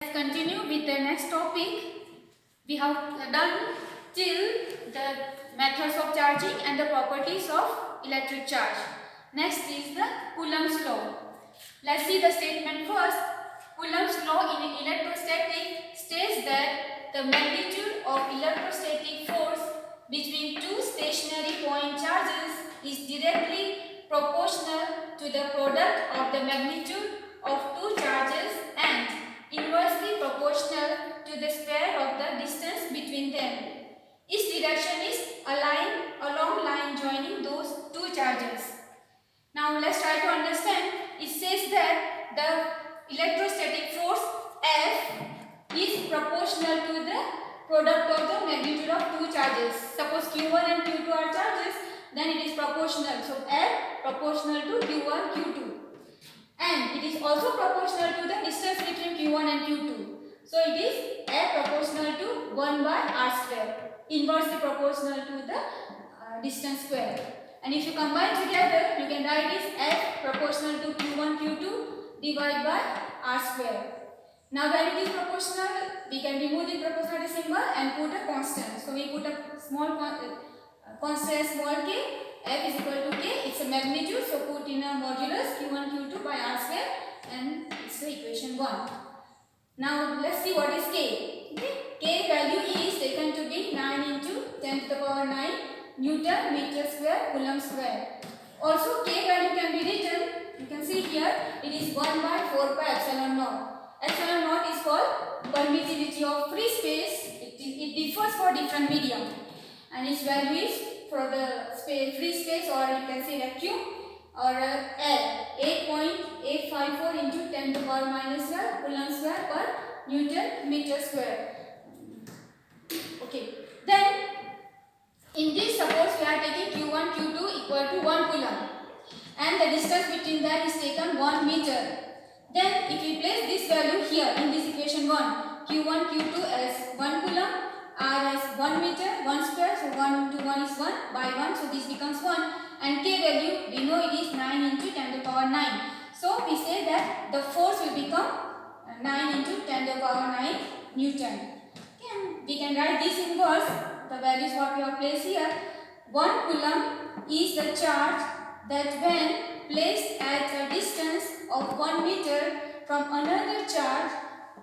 Let's continue with the next topic. We have done till the methods of charging and the properties of electric charge. Next is the Coulomb's law. Let's see the statement first. Coulomb's law in electrostatic states that the magnitude of electrostatic force between two stationary point charges is directly proportional to the product of the magnitude of two charges and inversely proportional to the square of the distance between them. Each direction is a long line joining those two charges. Now let's try to understand. It says that the electrostatic force F is proportional to the product of the magnitude of two charges. Suppose Q1 and Q2 are charges, then it is proportional. So F proportional to Q1, Q2. And it is also proportional to the distance between Q1 and Q2. So it is F proportional to 1 by R square, inversely proportional to the distance square. And if you combine together, you can write this F proportional to Q1, Q2 divided by R square. Now when it is proportional, we can remove the proportionality symbol and put a constant. So we put a small constant small k. F is equal to k, it's a magnitude, so put in a modulus Q1 Q2 by R square and it's the equation 1. Now let's see what is k. Okay. K value is taken to be 9 into 10 to the power 9 Newton meter square Coulomb square. Also k value can be written, you can see here, it is 1 by 4 pi epsilon naught. Epsilon naught is called permittivity of free space. It differs for different medium and its value is for the free space, or you can say vacuum, or L 8.854 into 10 to the power minus 12 Coulomb square per Newton meter square. Okay, then in this, suppose we are taking Q1 Q2 equal to 1 Coulomb and the distance between them is taken 1 meter. Then if we place this value here in this equation 1, Q1 Q2 as 1 Coulomb, R as 1 meter, 1 square, so 1 to 1 is 1 by 1, so this becomes 1, and K value, we know it is 9 into 10 to the power 9. So we say that the force will become 9 into 10 to the power 9 Newton. Okay, we can write this in words, the values what we have placed here. 1 Coulomb is the charge that when placed at a distance of 1 meter from another charge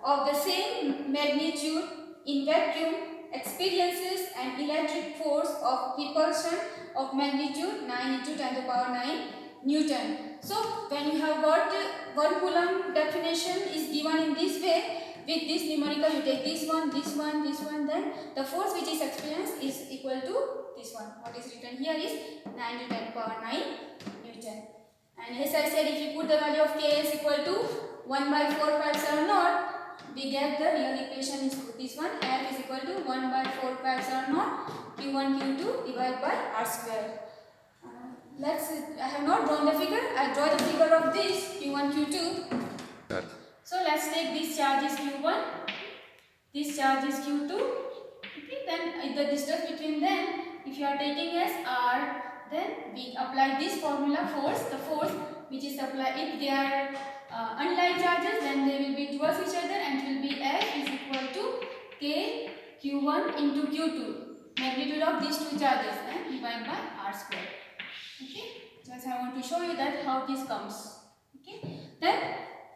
of the same magnitude in vacuum experiences an electric force of repulsion of magnitude 9 into 10 to the power 9 Newton. So when you have got 1 Coulomb definition is given in this way, with this numerical you take this one, then the force which is experienced is equal to this one. What is written here is 9 to 10 to the power 9 Newton. And as I said, if you put the value of K is equal to 1 by 4 pi epsilon naught, we get the real equation is this one. F is equal to 1 by 4 pi epsilon naught Q1 Q2 divided by R square. I have not drawn the figure. I draw the figure of this Q1 Q2. So let's take this charge is Q1, this charge is Q2. Okay, then the distance between them, if you are taking as R, then we apply this formula force, the force which is applied if they are unlike charges, then they will be towards each other and it will be F is equal to K Q1 into Q2, magnitude of these two charges, and divided by R square. Okay, just I want to show you that how this comes. Okay, then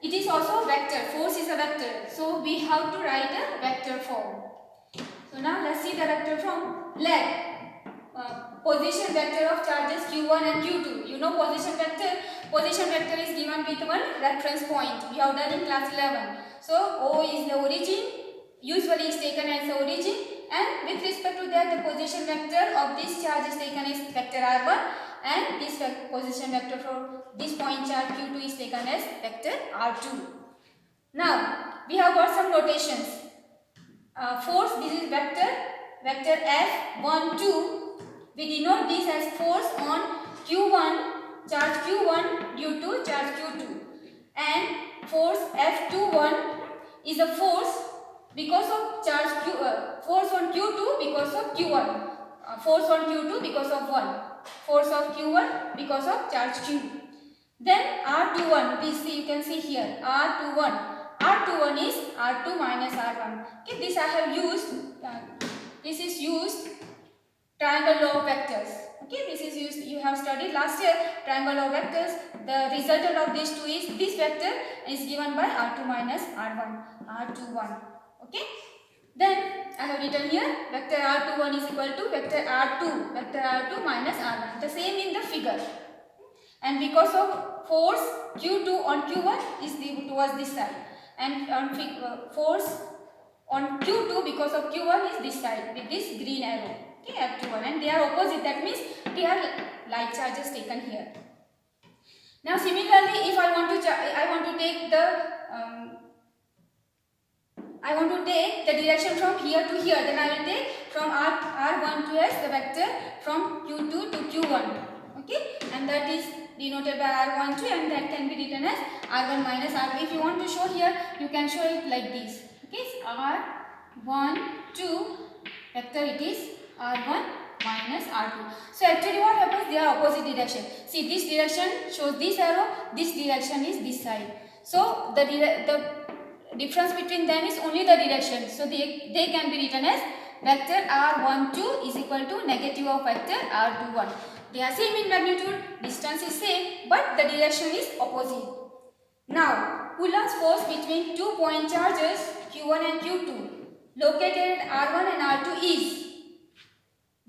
it is also a vector, force is a vector, so we have to write a vector form. So now let's see the vector form. Let position vector of charges Q1 and Q2. You know position vector. Position vector is given with one reference point. We have done in class 11. So O is the origin. Usually is taken as the origin. And with respect to that, the position vector of this charge is taken as vector R1. And this position vector for this point charge Q2 is taken as vector R2. Now we have got some notations. Force, this is vector F1, 2. We denote this as force on Q1, charge Q1 due to charge Q2. And force F21 is a force because of charge force on Q2 because of Q1. Force on Q2 because of 1. Force of Q1 because of charge Q. Then R21, we see, you can see here, R21. R21 R21 is R2 minus R1. Okay, this I have used, this is used triangle law of vectors. Okay, this is used, you have studied last year triangle law of vectors. The resultant of these two is, this vector is given by R2 minus R1, R21. Okay, then I have written here vector R21 is equal to vector R2 minus R1. The same in the figure. And because of force Q2 on Q1 is towards this side, and on force on Q2 because of Q1 is this side with this green arrow. Okay, F21, and they are opposite. That means they are like charges taken here. Now similarly, if I want to take the direction from here to here, then I will take from R1 to S the vector from Q2 to Q1. Okay, and that is denoted by R12, and that can be written as R1 minus R2. If you want to show here, you can show it like this. Okay, so R12 vector, it is R1 minus R2. So actually what happens, they are opposite direction. See, this direction shows this arrow, this direction is this side. So the difference between them is only the direction. So they can be written as vector R12 is equal to negative of vector R21. They are same in magnitude, distance is same, but the direction is opposite. Now, Coulomb's force between 2 point charges Q1 and Q2 located at R1 and R2 is,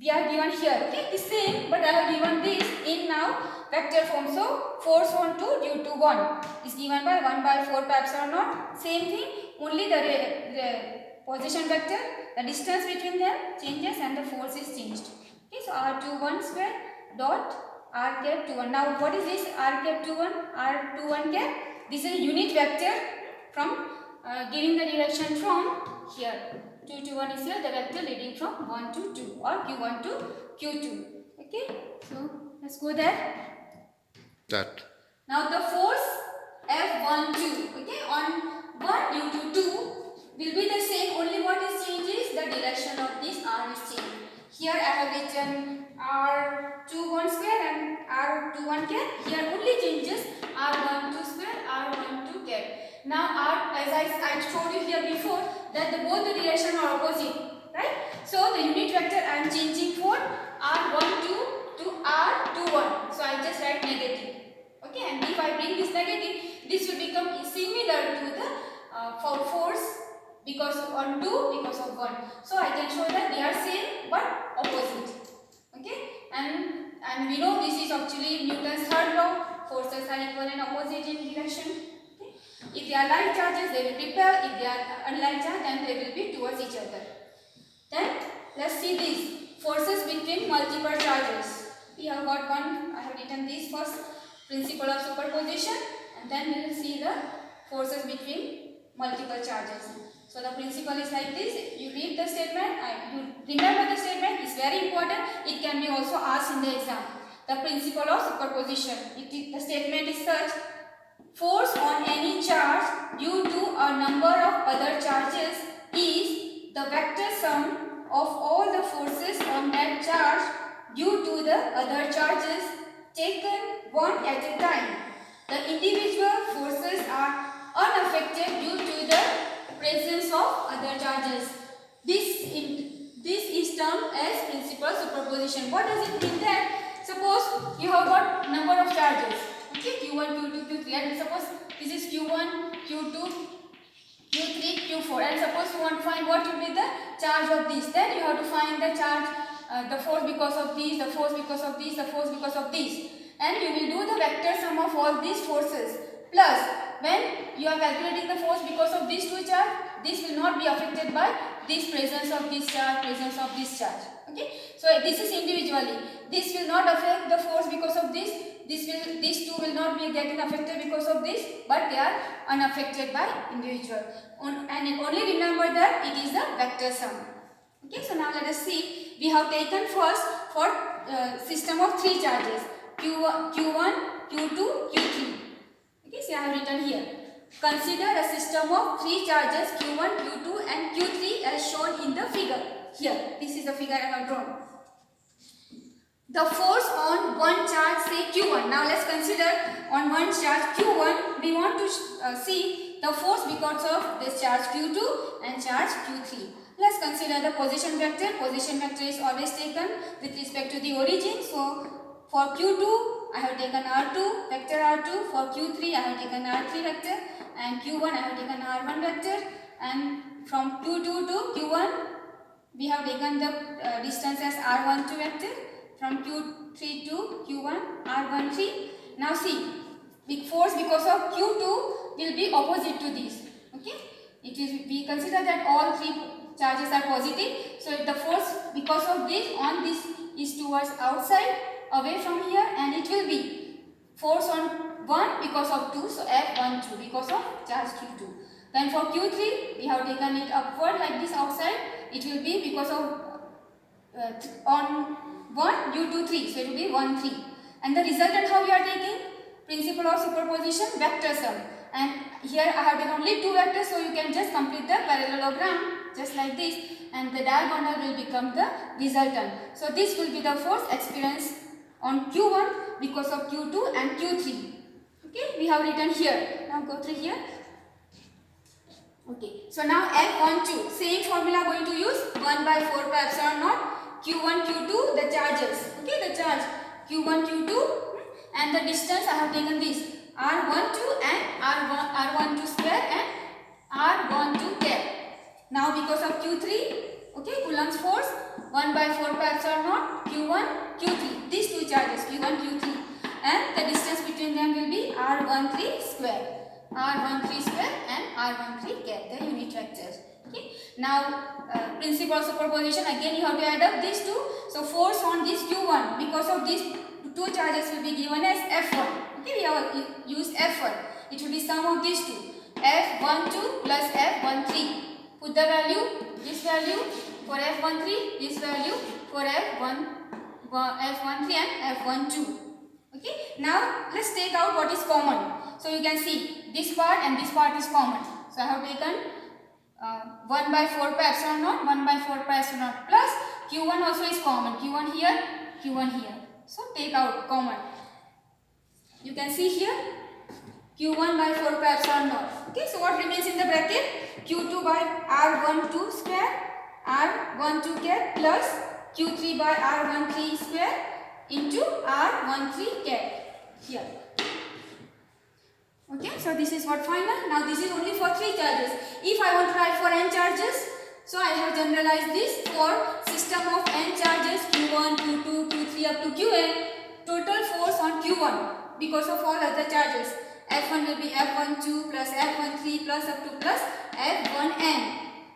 we are given here, okay, the same, but I have given this in now vector form. So, force on 2 due to 1 is given by 1 by 4 pi epsilon naught. Same thing, only the position vector, the distance between them changes and the force is changed. Okay, so R21 square dot R cap 21. Now, what is this R cap 21? R21 cap? This is a unit vector from giving the direction from here. 2 to 1 is here, the vector leading from 1 to 2 or Q1 to Q2. Okay, so let's go there. That. Now the force F12, okay, on 1 due to 2 will be the same, only what is changed is the direction of this R is changed. Here I have written R21 square and R21 cap. Here only changes R12 square, R12 cap. Now as I showed you here before, that both the direction are opposite, right? So the unit vector I am changing for R12 to R21. So I just write negative. Okay, and if I bring this negative, this will become similar to the force because on 2 because of 1. So I can show that they are same but opposite. Okay, and we know this is actually Newton's third law. Forces are equal and opposite in direction. Okay? If they are like charges, they will repel. If they are unlike charge, then they will be towards each other. Then let's see these forces between multiple charges. We have got one. I have written this first, principle of superposition, and then we will see the forces between multiple charges. So the principle is like this. You read the statement, you remember the statement, is very important. It can be also asked in the exam. The principle of superposition. The statement is such: force on any charge due to a number of other charges is the vector sum of all the forces on that charge due to the other charges taken one at a time. The individual forces are unaffected due to the presence of other charges. This is termed as principle of superposition. What does it mean that? Suppose you have got number of charges. Okay, Q1, Q2, Q3, and suppose this is Q1, Q2, Q3, Q4, and suppose you want to find what will be the charge of this. Then you have to find the charge, the force because of these, the force because of these, the force because of these, and you will do the vector sum of all these forces. Plus, when you are calculating the force because of these two charge, this will not be affected by this presence of this charge, presence of this charge. Okay, so this is individually. This will not affect the force because of this. These two will not be getting affected because of this, but they are unaffected by individual. And only remember that it is the vector sum. Okay, so now let us see. We have taken first for system of three charges: Q1, Q2, Q3. Okay, so I have written here. Consider a system of three charges Q1, Q2 and Q3 as shown in the figure. Here, this is the figure I have drawn. The force on one charge, say Q1. Now let's consider on one charge Q1, we want to see the force because of this charge Q2 and charge Q3. Let's consider the position vector. Position vector is always taken with respect to the origin. So for Q2 I have taken R2, vector R2. For Q3 I have taken R3 vector, and Q1 I have taken R1 vector, and from Q2 to Q1 we have taken the distance as R12 vector. From Q3 to Q1 R13. Now see, big force because of Q2 will be opposite to this. Okay, it is, we consider that all three charges are positive. So the force because of this on this is towards outside, away from here, and it will be force on 1 because of 2. So F12 because of charge Q2. Then for Q3 we have taken it upward like this outside. It will be because of on 1 due to 3. So it will be 1 3. And the resultant how we are taking? Principle of superposition, vector sum. And here I have taken only 2 vectors, so you can just complete the parallelogram just like this, and the diagonal will become the resultant. So this will be the force experienced on Q1 because of Q2 and Q3. Okay, we have written here. Now go through here. Okay, so now F12, same formula going to use 1 by 4 pi epsilon naught Q1 Q2, the charges. Okay, the charge Q1 Q2, and the distance I have taken this R12 and R12 square and R12 cap. Now because of Q3, okay, Coulomb's force 1 by 4 pi epsilon naught Q1 Q3, these two charges Q1 Q3, and the distance between them will be R13 square. R13 square and R13 cap, the unit vectors. Okay. Now principle of superposition, again you have to add up these two. So force on this Q1 because of these two charges will be given as F1. Okay, we have used F1. It will be sum of these two. F12 plus F13. Put the value, this value for F13, this value for F13 and F12. Okay. Now let's take out what is common. So you can see this part and this part is common. So I have taken 1 by 4 pi epsilon naught, 1 by 4 pi epsilon naught plus Q1 also is common. Q1 here, Q1 here. So take out common. You can see here Q1 by 4 pi epsilon naught. Okay, so what remains in the bracket? Q2 by R12 square, R12 cap plus Q3 by R13 square into R13 cap here. Okay, so this is what final. Now this is only for 3 charges. If I want to write for n charges, so I have generalized this for system of n charges Q1, Q2, Q3 up to Qn. Total force on Q1 because of all other charges. F1 will be F12 plus F13 plus up to plus F1n.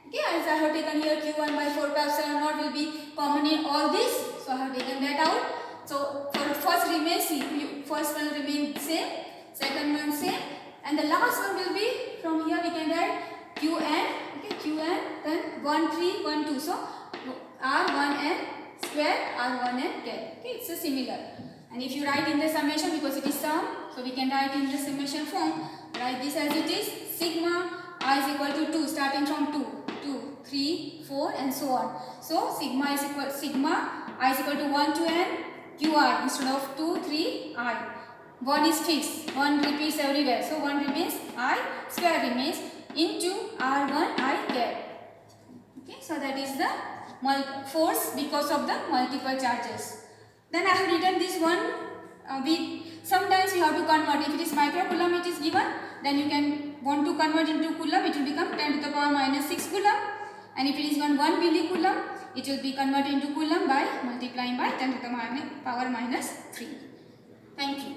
Okay, as I have taken here Q1 by 4 pi epsilon naught will be common in all this. So I have taken that out. So for first remains, first one remain same, second one same, and the last one will be from here we can write Qn, okay, Qn, then 1 3 1 2. So R1n square, R1n cap. Okay, it's a similar. And if you write in the summation, because it is sum, so we can write in the summation form. Write this as it is: sigma I is equal to 2, starting from 2, 3, 4, and so on. So sigma I is equal to 1 to n Qi instead of 2, 3, I. 1 is fixed, 1 repeats everywhere. So 1 remains, I square remains into R1 I cap. Okay, so that is the force because of the multiple charges. Then I have written this one. Sometimes we have to convert. If it is microcoulomb it is given, then you can want to convert into coulomb, it will become 10 to the power minus 6 coulomb. And if it is 1 millicoulomb, it will be converted into coulomb by multiplying by 10 to the power minus 3. Thank you.